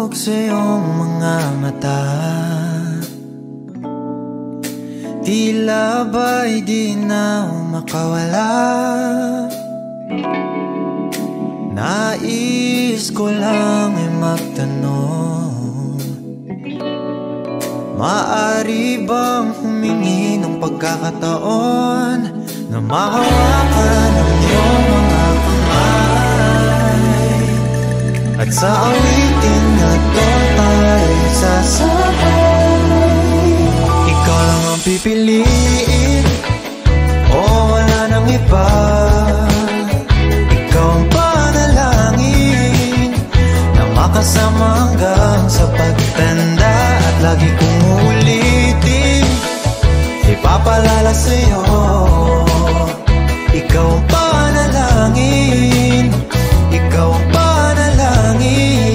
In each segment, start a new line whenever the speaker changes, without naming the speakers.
Lumulubog sa iyong mga mata, tila ba'y di na makawala. Nais ko lang ay magtanong, maaari bang humingi ng pagkakataon na mahawakan ang iyong mga kamay, at sa awitin na to tayo sasabay. Ikaw lang ang pipiliin, o wala nang iba. Ikaw ang panalangin na makasama hanggang sa pagtanda, at lagi kong uulitin, ipapalala sa'yo. Ikaw ang panalangin, ikaw ang panalangin.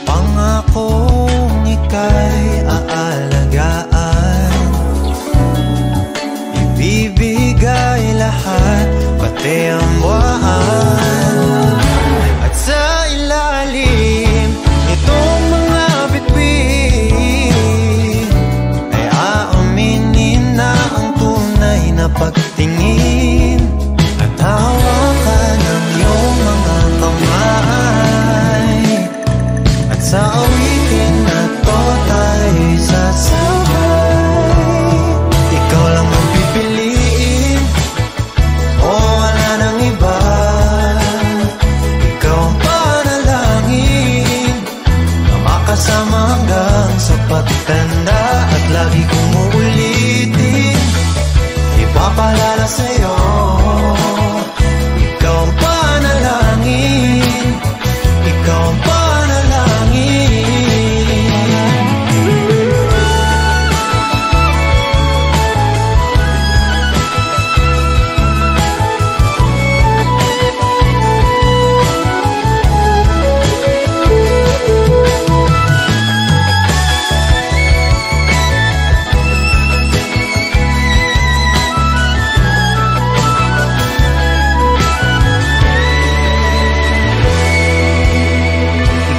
Pangakong ika'y aalagaan, ibibigay lahat, pati ang buwan. At sa ilalim itong mga bituin ay aaminin na ang tunay na pagtingin, at hawakan ang iyong mga kamay, at sa awitin na to tayo'y sasabay. Ikaw lang ang pipiliin, o wala nang iba. Ikaw ang panalangin na makasama hanggang sa pagtanda, at lagi kong uulitin, ipapalala sa'yo. Ikaw ang panalangin, ikaw ang panalangin.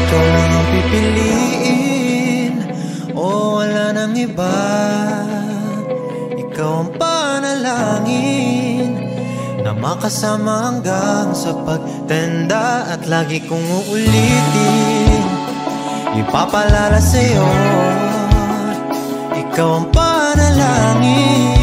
Ikaw lang ang pipiliin, o wala nang iba. Ikaw ang panalangin na makasama hanggang sa pagtanda, at lagi kong uulitin, ipapalala sa'yo. Ikaw ang panalangin.